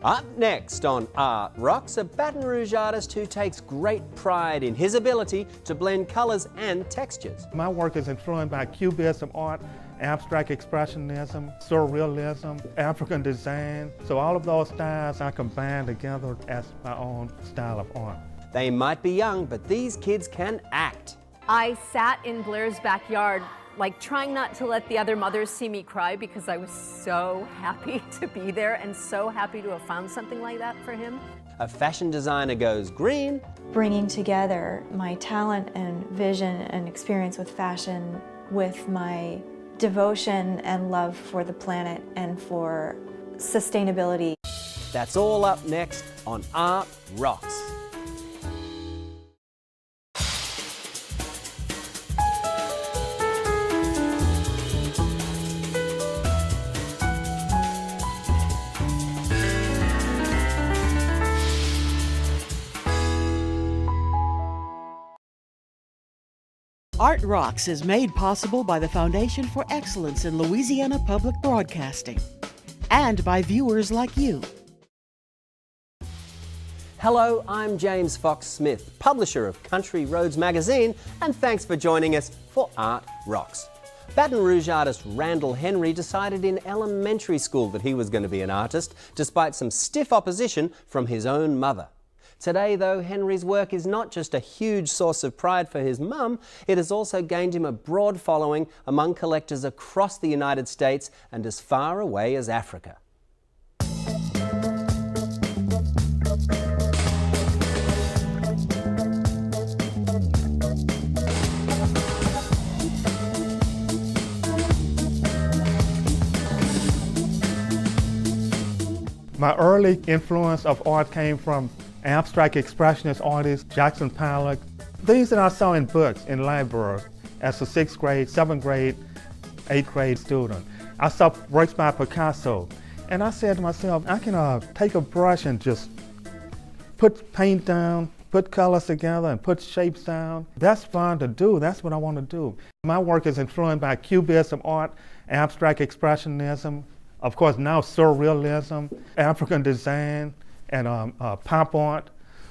Up next on Art Rocks, a Baton Rouge artist who takes great pride in his ability to blend colours and textures. My work is influenced by cubism art, abstract expressionism, surrealism, African design. So all of those styles I combine together as my own style of art. They might be young, but these kids can act. I sat in Blaire's backyard, like trying not to let the other mothers see me cry because I was so happy to be there and so happy to have found something like that for him. A fashion designer goes green. Bringing together my talent and vision and experience with fashion with my devotion and love for the planet and for sustainability. That's all up next on Art Rocks. Art Rocks is made possible by the Foundation for Excellence in Louisiana Public Broadcasting and by viewers like you. Hello, I'm James Fox Smith, publisher of Country Roads magazine, and thanks for joining us for Art Rocks. Baton Rouge artist Randell Henry decided in elementary school that he was going to be an artist, despite some stiff opposition from his own mother. Today, though, Henry's work is not just a huge source of pride for his mum, it has also gained him a broad following among collectors across the United States and as far away as Africa. My early influence of art came from abstract expressionist artists, Jackson Pollock, things that I saw in books, in libraries, as a 6th grade, 7th grade, 8th grade student. I saw works by Picasso, and I said to myself, I can take a brush and just put paint down, put colors together, and put shapes down. That's fun to do. That's what I want to do. My work is influenced by cubism art, abstract expressionism, of course now surrealism, African design, and pop art.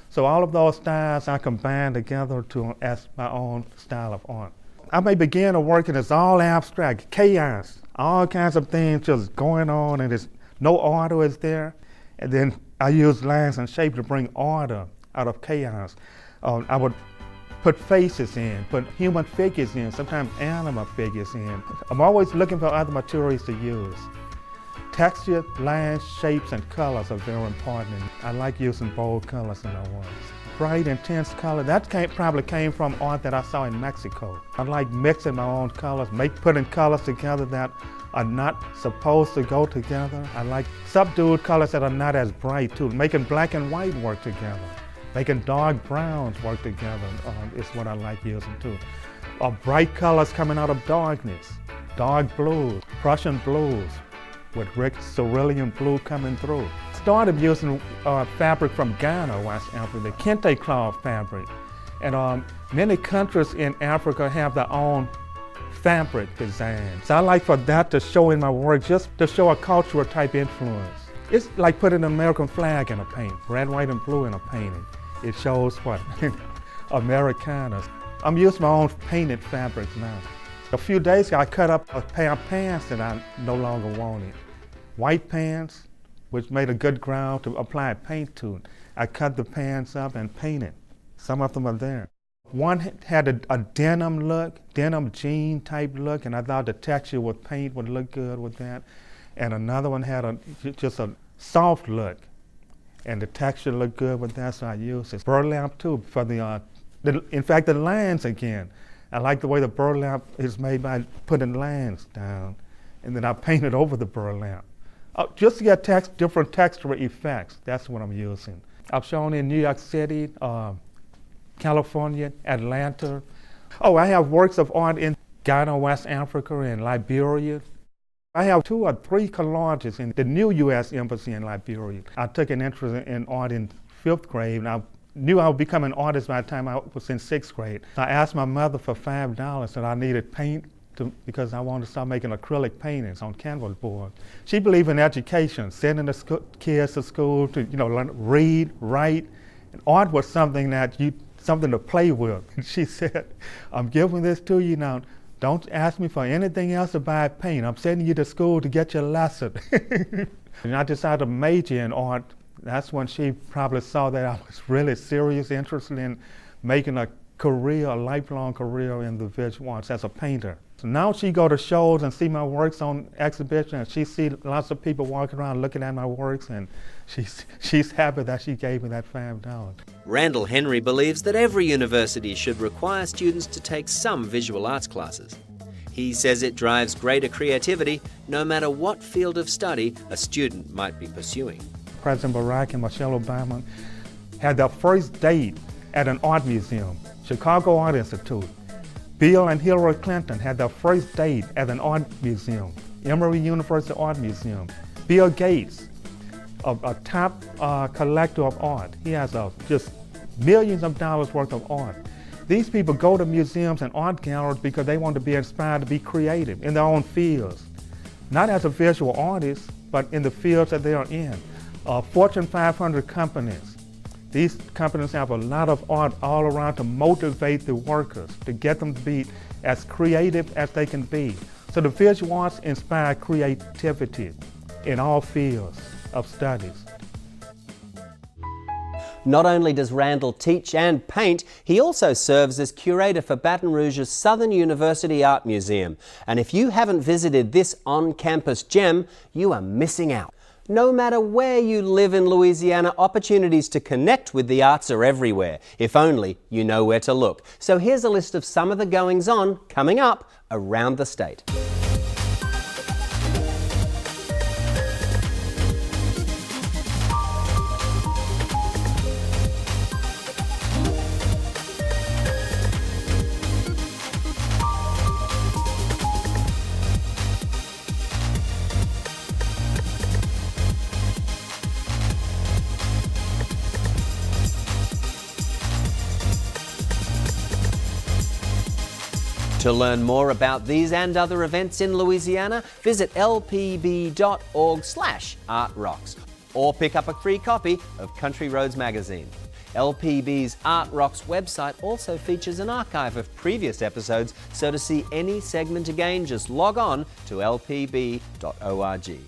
So all of those styles I combine together as my own style of art. I may begin a work and it's all abstract, chaos, all kinds of things just going on, and there's no order is there. And then I use lines and shape to bring order out of chaos. I would put faces in, put human figures in, sometimes animal figures in. I'm always looking for other materials to use. Texture, lines, shapes, and colors are very important. I like using bold colors in my works. Bright, intense color, that probably came from art that I saw in Mexico. I like mixing my own colors, putting colors together that are not supposed to go together. I like subdued colors that are not as bright too, making black and white work together. Making dark browns work together is what I like using too. Bright colors coming out of darkness, dark blues, Prussian blues, with rich cerulean blue coming through. Started using fabric from Ghana, West Africa, the kente cloth fabric. And many countries in Africa have their own fabric designs. So I like for that to show in my work, just to show a cultural type influence. It's like putting an American flag in a paint, red, white, and blue in a painting. It shows what? Americana. I'm using my own painted fabrics now. A few days ago, I cut up a pair of pants that I no longer wanted. White pants, which made a good ground to apply paint to. I cut the pants up and painted. Some of them are there. One had a denim look, denim jean type look, and I thought the texture with paint would look good with that. And another one had just a soft look, and the texture looked good with that, so I used it. Burlap too, for in fact, the lines again. I like the way the burlap is made by putting lines down, and then I painted over the burlap. Just to get different textural effects, that's what I'm using. I've shown in New York City, California, Atlanta. I have works of art in Ghana, West Africa, and Liberia. I have 2 or 3 collages in the new U.S. Embassy in Liberia. I took an interest in art in 5th grade, and I knew I would become an artist by the time I was in 6th grade. I asked my mother for $5 and I needed paint, because I wanted to start making acrylic paintings on canvas board. She believed in education, sending the kids to school to learn, read, write. And art was something something to play with. And she said, "I'm giving this to you now. Don't ask me for anything else to buy paint. I'm sending you to school to get your lesson." And I decided to major in art. That's when she probably saw that I was really serious, interested in making a lifelong career in the visual arts as a painter. So now she go to shows and see my works on exhibition, and she see lots of people walking around looking at my works, and she's happy that she gave me that $5. Randell Henry believes that every university should require students to take some visual arts classes. He says it drives greater creativity no matter what field of study a student might be pursuing. President Barack and Michelle Obama had their first date at an art museum, Chicago Art Institute. Bill and Hillary Clinton had their first date at an art museum, Emory University Art Museum. Bill Gates, a top collector of art, he has just millions of dollars worth of art. These people go to museums and art galleries because they want to be inspired to be creative in their own fields, not as a visual artist, but in the fields that they are in. Fortune 500 companies. These companies have a lot of art all around to motivate the workers, to get them to be as creative as they can be. So the visual arts inspire creativity in all fields of studies. Not only does Randell teach and paint, he also serves as curator for Baton Rouge's Southern University Art Museum. And if you haven't visited this on-campus gem, you are missing out. No matter where you live in Louisiana, opportunities to connect with the arts are everywhere, if only you know where to look. So here's a list of some of the goings-on coming up around the state. To learn more about these and other events in Louisiana, visit lpb.org/artrocks or pick up a free copy of Country Roads magazine. LPB's Art Rocks website also features an archive of previous episodes, so to see any segment again, just log on to lpb.org.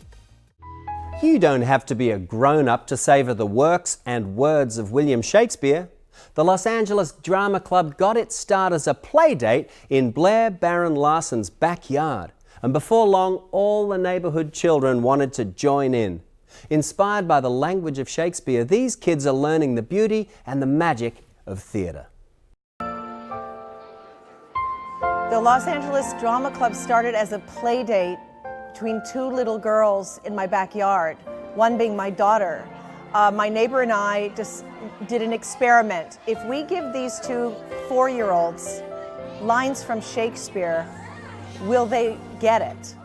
You don't have to be a grown-up to savour the works and words of William Shakespeare. The Los Angeles Drama Club got its start as a playdate in Blaire Baron Larsen's backyard, and before long all the neighbourhood children wanted to join in. Inspired by the language of Shakespeare, these kids are learning the beauty and the magic of theatre. The Los Angeles Drama Club started as a playdate between two little girls in my backyard, one being my daughter. My neighbor and I just did an experiment. If we give these two 4-year-olds lines from Shakespeare, will they get it?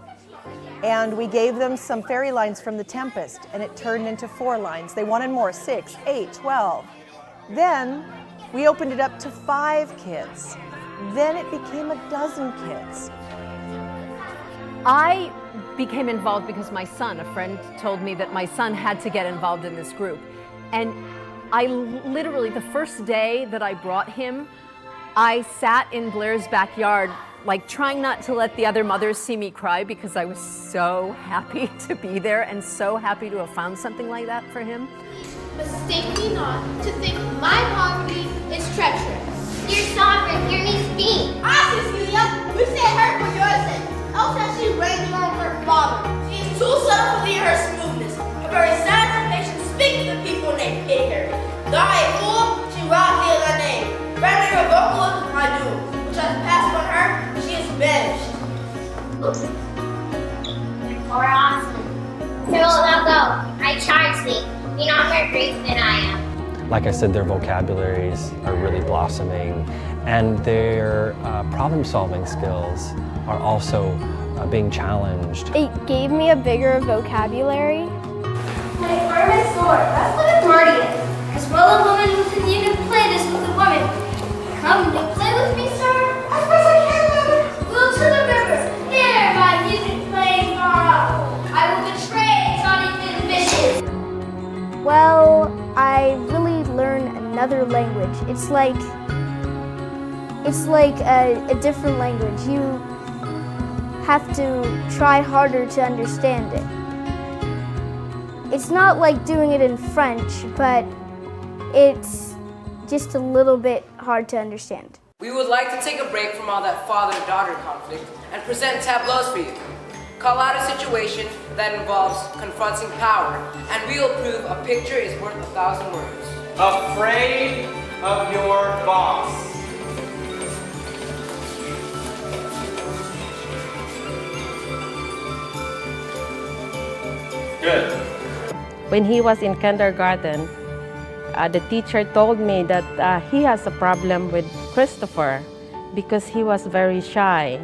And we gave them some fairy lines from The Tempest, and it turned into 4 lines. They wanted more, 6, 8, 12. Then we opened it up to 5 kids. Then it became a dozen kids. I became involved because my son, a friend told me that my son had to get involved in this group. And I literally, the first day that I brought him, I sat in Blaire's backyard, like trying not to let the other mothers see me cry because I was so happy to be there and so happy to have found something like that for him. Mistake me not to think my poverty is treacherous. Dear sovereign, hear me speak. Cecilia, you say her for your sake. Else has she reigned along her father. She is too subtle to lead her smoothness. Her very signs and patience speak to the people named pity her. Though I a fool, she robs thee of thy name. Friendly revocable is my doom, which has passed on her, she is banished. Or awesome. So wilt thou go? I charge thee, be not more grief than I am. Like I said, their vocabularies are really blossoming, and their problem-solving skills are also being challenged. It gave me a bigger vocabulary. My firmest sword, that's what authority is. As well a woman who can even play this with a woman. Come, you play with me, sir? Of course I can, mother. We'll to the river. another language. It's like a different language. You have to try harder to understand it. It's not like doing it in French, but it's just a little bit hard to understand. We would like to take a break from all that father-daughter conflict and present tableaus for you. Call out a situation that involves confronting power, and we will prove a picture is worth 1,000 words. Afraid of your boss. Good. When he was in kindergarten, the teacher told me that he has a problem with Christopher because he was very shy.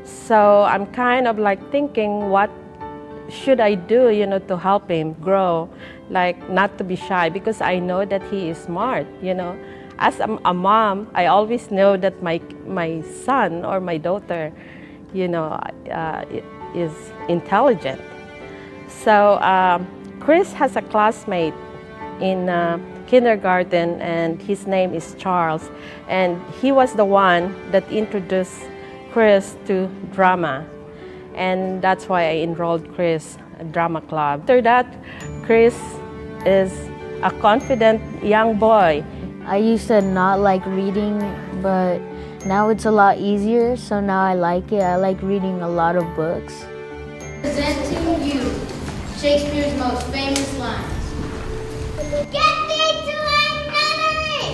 So I'm kind of like thinking, what should I do, to help him grow, like not to be shy, because I know that he is smart, As a mom, I always know that my son or my daughter, is intelligent. So Chris has a classmate in kindergarten, and his name is Charles, and he was the one that introduced Chris to drama, and that's why I enrolled Chris in drama club. After that, Chris is a confident young boy. I used to not like reading, but now it's a lot easier, so now I like it. I like reading a lot of books. Presenting you Shakespeare's most famous lines. Get thee to thy nunnery!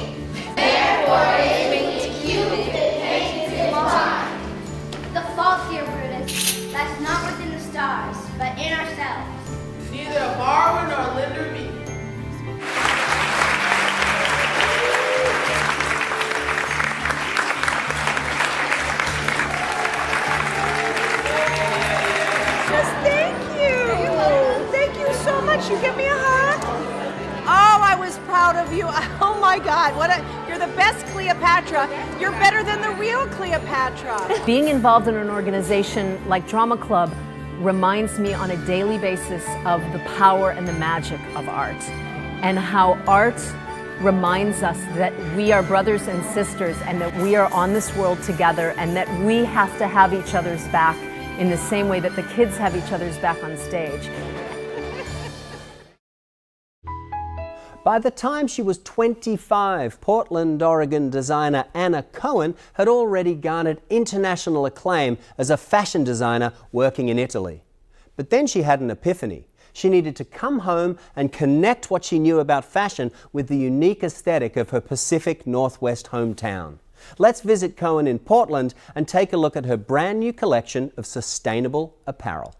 Therefore is winged Cupid hates his mind. The fault here, Brutus, that's not within the stars, but in ourselves. Neither a borrower nor a lender be. You give me a hug? Oh, I was proud of you. Oh my God, you're the best Cleopatra. You're better than the real Cleopatra. Being involved in an organization like Drama Club reminds me on a daily basis of the power and the magic of art, and how art reminds us that we are brothers and sisters, and that we are on this world together, and that we have to have each other's back in the same way that the kids have each other's back on stage. By the time she was 25, Portland, Oregon designer Anna Cohen had already garnered international acclaim as a fashion designer working in Italy. But then she had an epiphany. She needed to come home and connect what she knew about fashion with the unique aesthetic of her Pacific Northwest hometown. Let's visit Cohen in Portland and take a look at her brand new collection of sustainable apparel.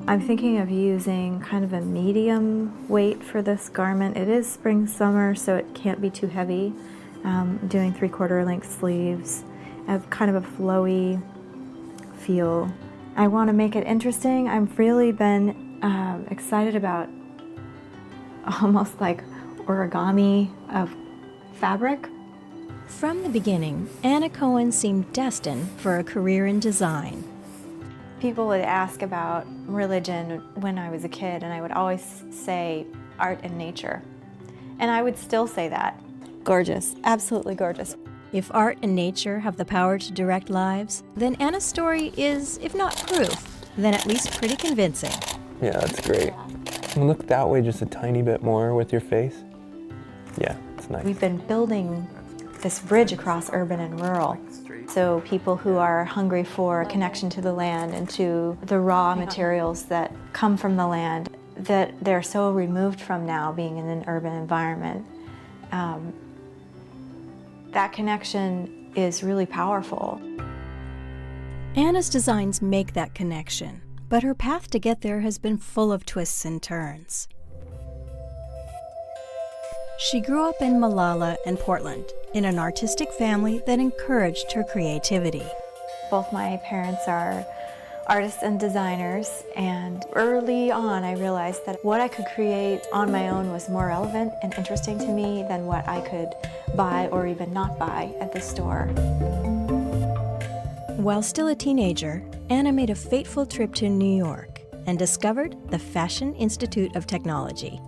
I'm thinking of using kind of a medium weight for this garment. It is spring summer, so it can't be too heavy. Doing 3/4 length sleeves. I have kind of a flowy feel. I want to make it interesting. I've really been excited about almost like origami of fabric. From the beginning, Anna Cohen seemed destined for a career in design. People would ask about religion when I was a kid, and I would always say art and nature. And I would still say that. Gorgeous, absolutely gorgeous. If art and nature have the power to direct lives, then Anna's story is, if not proof, then at least pretty convincing. Yeah, that's great. Look that way just a tiny bit more with your face. Yeah, it's nice. We've been building this bridge across urban and rural. So people who are hungry for a connection to the land and to the raw materials that come from the land that they're so removed from now being in an urban environment. That connection is really powerful. Anna's designs make that connection, but her path to get there has been full of twists and turns. She grew up in Malala and Portland, in an artistic family that encouraged her creativity. Both my parents are artists and designers, and early on I realized that what I could create on my own was more relevant and interesting to me than what I could buy or even not buy at the store. While still a teenager, Anna made a fateful trip to New York and discovered the Fashion Institute of Technology.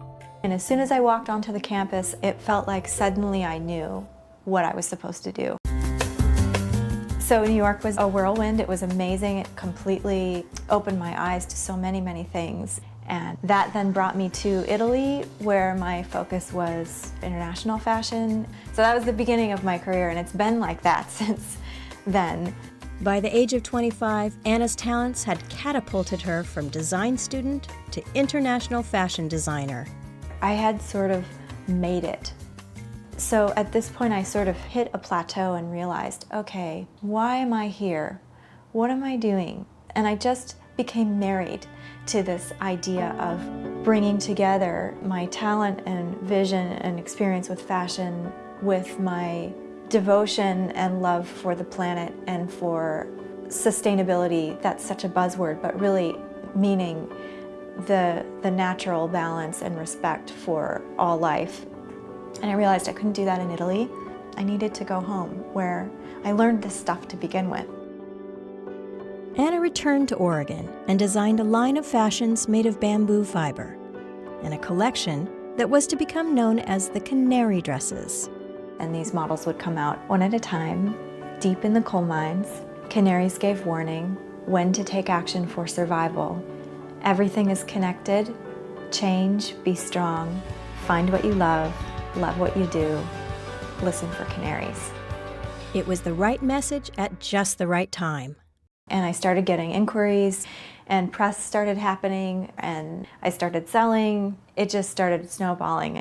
And as soon as I walked onto the campus, it felt like suddenly I knew what I was supposed to do. So New York was a whirlwind. It was amazing. It completely opened my eyes to so many, many things. And that then brought me to Italy, where my focus was international fashion. So that was the beginning of my career, and it's been like that since then. By the age of 25, Anna's talents had catapulted her from design student to international fashion designer. I had sort of made it. So at this point, I sort of hit a plateau and realized, okay, why am I here? What am I doing? And I just became married to this idea of bringing together my talent and vision and experience with fashion with my devotion and love for the planet and for sustainability. That's such a buzzword, but really meaning the natural balance and respect for all life. And I realized I couldn't do that in Italy. I needed to go home where I learned this stuff to begin with. Anna returned to Oregon and designed a line of fashions made of bamboo fiber and a collection that was to become known as the canary dresses. And these models would come out one at a time, deep in the coal mines. Canaries gave warning when to take action for survival. Everything is connected. Change, be strong, find what you love what you do, listen for canaries. It was the right message at just the right time. And I started getting inquiries, and press started happening, and I started selling. It just started snowballing.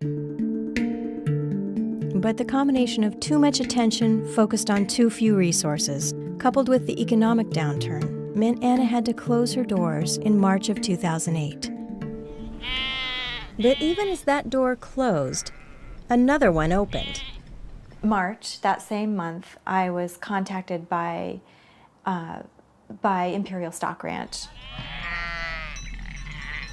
But the combination of too much attention focused on too few resources, coupled with the economic downturn, meant Anna had to close her doors in March of 2008. But even as that door closed, another one opened. March, that same month, I was contacted by Imperial Stock Ranch.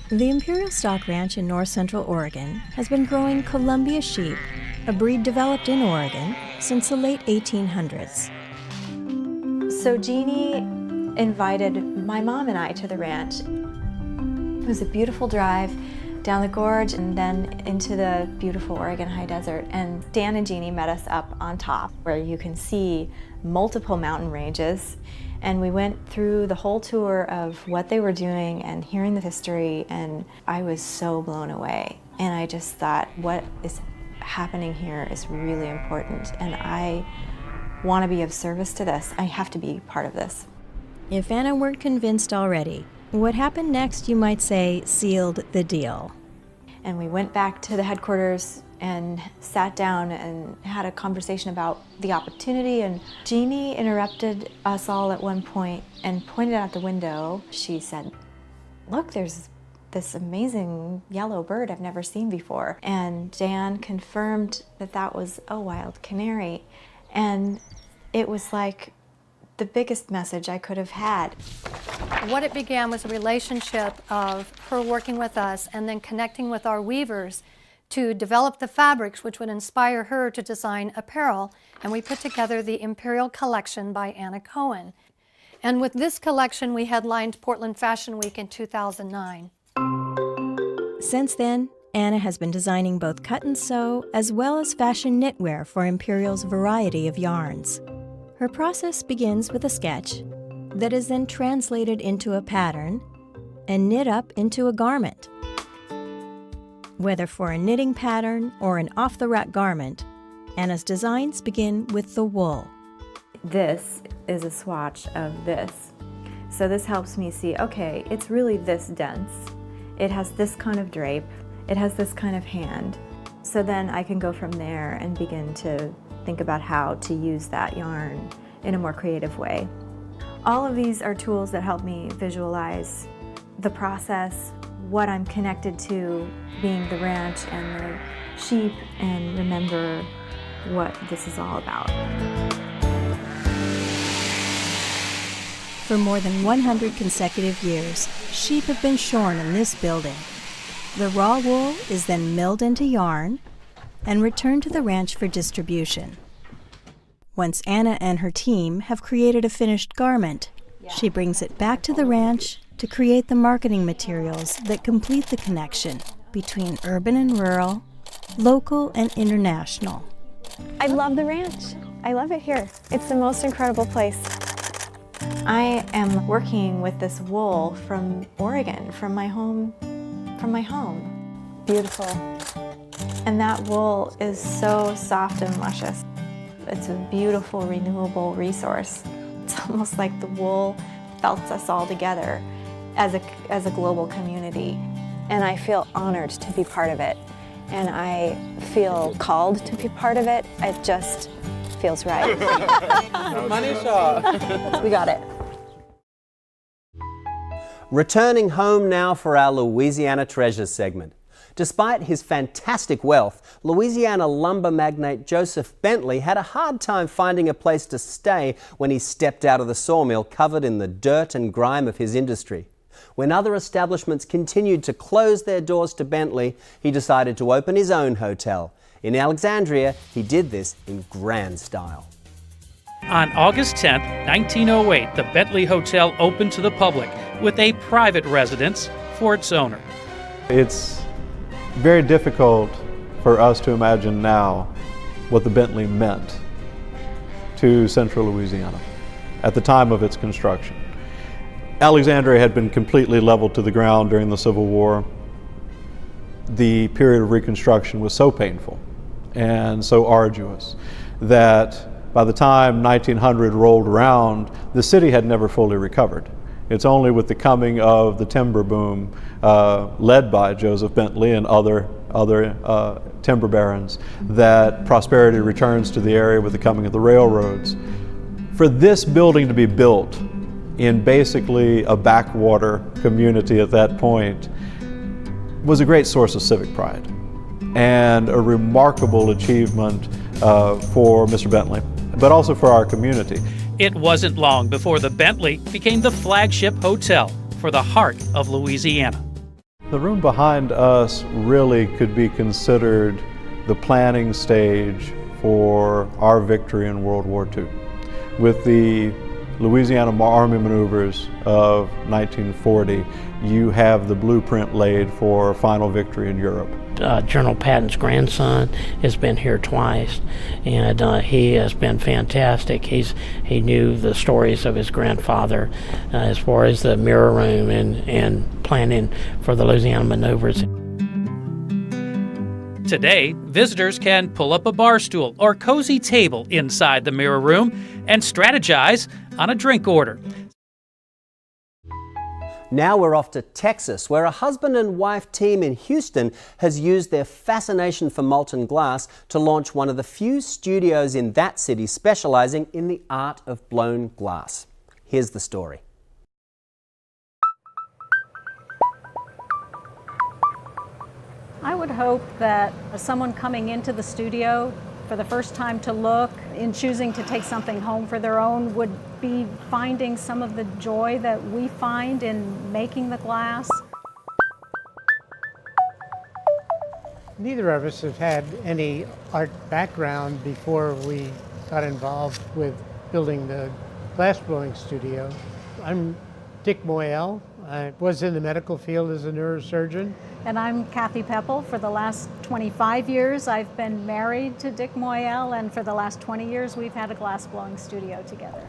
The Imperial Stock Ranch in north central Oregon has been growing Columbia sheep, a breed developed in Oregon, since the late 1800s. So Jeannie invited my mom and I to the ranch. It was a beautiful drive down the gorge and then into the beautiful Oregon high desert. And Dan and Jeannie met us up on top where you can see multiple mountain ranges. And we went through the whole tour of what they were doing and hearing the history, and I was so blown away. And I just thought, what is happening here is really important, and I want to be of service to this. I have to be part of this. If Anna weren't convinced already, what happened next, you might say, sealed the deal. And we went back to the headquarters and sat down and had a conversation about the opportunity. And Jeannie interrupted us all at one point and pointed out the window. She said, "Look, there's this amazing yellow bird I've never seen before." And Dan confirmed that that was a wild canary. And it was like the biggest message I could have had. What it began was a relationship of her working with us and then connecting with our weavers to develop the fabrics which would inspire her to design apparel. And we put together the Imperial Collection by Anna Cohen. And with this collection, we headlined Portland Fashion Week in 2009. Since then, Anna has been designing both cut and sew as well as fashion knitwear for Imperial's variety of yarns. Her process begins with a sketch that is then translated into a pattern and knit up into a garment. Whether for a knitting pattern or an off-the-rack garment, Anna's designs begin with the wool. This is a swatch of this. So this helps me see, okay, it's really this dense. It has this kind of drape. It has this kind of hand. So then I can go from there and begin to think about how to use that yarn in a more creative way. All of these are tools that help me visualize the process, what I'm connected to, being the ranch and the sheep, and remember what this is all about. For more than 100 consecutive years, sheep have been shorn in this building. The raw wool is then milled into yarn and returned to the ranch for distribution. Once Anna and her team have created a finished garment, she brings it back to the ranch to create the marketing materials that complete the connection between urban and rural, local and international. I love the ranch. I love it here. It's the most incredible place. I am working with this wool from Oregon, from my home. Beautiful. And that wool is so soft and luscious. It's a beautiful, renewable resource. It's almost like the wool belts us all together as a global community. And I feel honored to be part of it. And I feel called to be part of it. It just feels right. Money shot. We got it. Returning home now for our Louisiana Treasures segment. Despite his fantastic wealth, Louisiana lumber magnate Joseph Bentley had a hard time finding a place to stay when he stepped out of the sawmill covered in the dirt and grime of his industry. When other establishments continued to close their doors to Bentley, he decided to open his own hotel. In Alexandria, he did this in grand style. On August 10, 1908, the Bentley Hotel opened to the public with a private residence for its owner. It's very difficult for us to imagine now what the Bentley meant to central Louisiana at the time of its construction. Alexandria had been completely leveled to the ground during the Civil War. The period of Reconstruction was so painful and so arduous that by the time 1900 rolled around, the city had never fully recovered. It's only with the coming of the timber boom led by Joseph Bentley and other timber barons that prosperity returns to the area with the coming of the railroads. For this building to be built in basically a backwater community at that point was a great source of civic pride and a remarkable achievement for Mr. Bentley, but also for our community. It wasn't long before the Bentley became the flagship hotel for the heart of Louisiana. The room behind us really could be considered the planning stage for our victory in World War II. With the Louisiana Army maneuvers of 1940, you have the blueprint laid for final victory in Europe. General Patton's grandson has been here twice, and he has been fantastic. He knew the stories of his grandfather as far as the mirror room and planning for the Louisiana maneuvers. Today, visitors can pull up a bar stool or cozy table inside the mirror room and strategize on a drink order. Now we're off to Texas, where a husband and wife team in Houston has used their fascination for molten glass to launch one of the few studios in that city specializing in the art of blown glass. Here's the story. I would hope that someone coming into the studio for the first time to look, in choosing to take something home for their own, would be finding some of the joy that we find in making the glass. Neither of us have had any art background before we got involved with building the glassblowing studio. I'm Dick Moiel. I was in the medical field as a neurosurgeon. And I'm Kathy Poeppel. For the last 25 years, I've been married to Dick Moiel, and for the last 20 years, we've had a glassblowing studio together.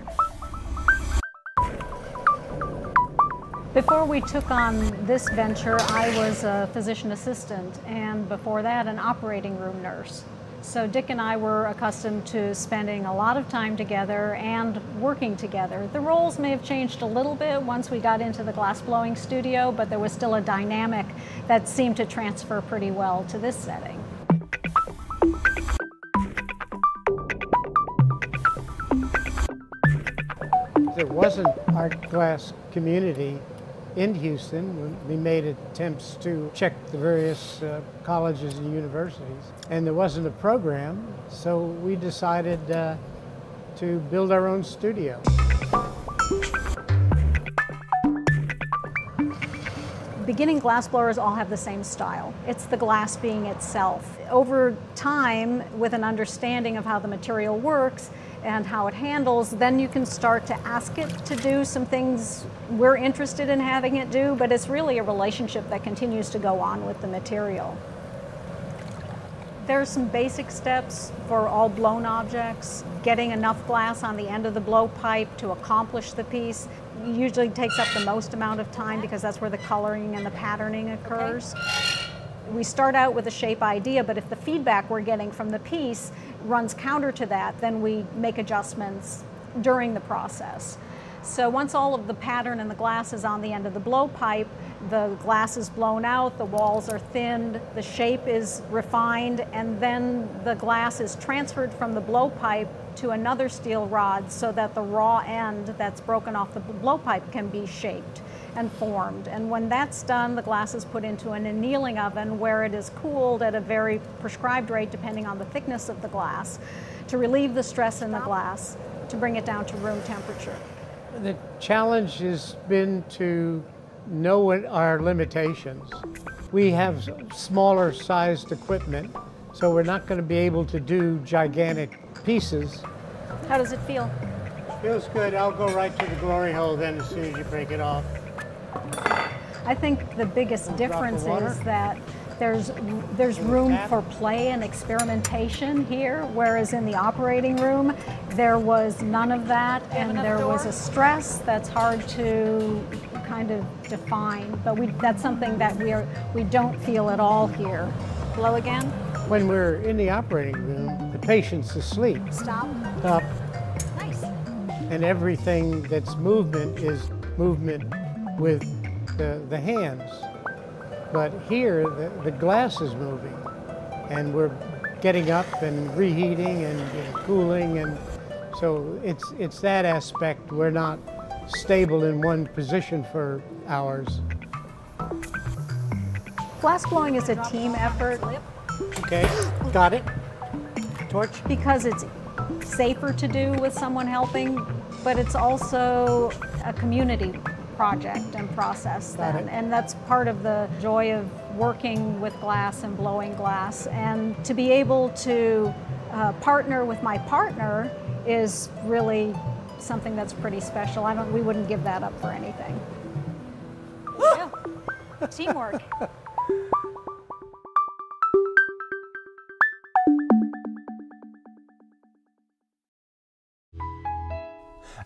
Before we took on this venture, I was a physician assistant, and before that, an operating room nurse. So Dick and I were accustomed to spending a lot of time together and working together. The roles may have changed a little bit once we got into the glassblowing studio, but there was still a dynamic that seemed to transfer pretty well to this setting. There wasn't art glass community in Houston. We made attempts to check the various colleges and universities, and there wasn't a program, so we decided to build our own studio. Beginning glassblowers all have the same style. It's the glass being itself. Over time, with an understanding of how the material works, and how it handles, then you can start to ask it to do some things we're interested in having it do, but it's really a relationship that continues to go on with the material. There's some basic steps for all blown objects. Getting enough glass on the end of the blowpipe to accomplish the piece usually takes up the most amount of time because that's where the coloring and the patterning occurs. We start out with a shape idea, but if the feedback we're getting from the piece runs counter to that, then we make adjustments during the process. So once all of the pattern and the glass is on the end of the blowpipe, the glass is blown out, the walls are thinned, the shape is refined, and then the glass is transferred from the blowpipe to another steel rod so that the raw end that's broken off the blowpipe can be shaped and formed. And when that's done, the glass is put into an annealing oven where it is cooled at a very prescribed rate depending on the thickness of the glass to relieve the stress in the glass to bring it down to room temperature. The challenge has been to know what our limitations. We have smaller sized equipment, so we're not going to be able to do gigantic pieces. How does it feel? Feels good. I'll go right to the glory hole then as soon as you break it off. I think the biggest difference is that there's room for play and experimentation here, whereas in the operating room there was none of that, and there was a stress that's hard to kind of define, but that's something that we don't feel at all here. Blow again. When we're in the operating room, the patient's asleep. Stop. Stop. Nice. And everything that's movement is movement with the hands. But here, the glass is moving, and we're getting up and reheating and cooling, and so it's that aspect. We're not stable in one position for hours. Glass blowing is a team effort. Okay, got it. Torch. Because it's safer to do with someone helping, but it's also a community project and process then. And that's part of the joy of working with glass and blowing glass. And to be able to partner with my partner is really something that's pretty special. We wouldn't give that up for anything. Yeah. Teamwork.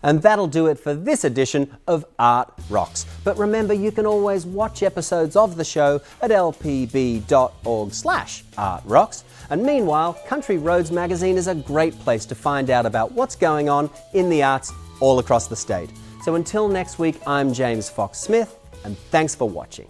And that'll do it for this edition of Art Rocks. But remember, you can always watch episodes of the show at lpb.org/artrocks. And meanwhile, Country Roads magazine is a great place to find out about what's going on in the arts all across the state. So until next week, I'm James Fox Smith, and thanks for watching.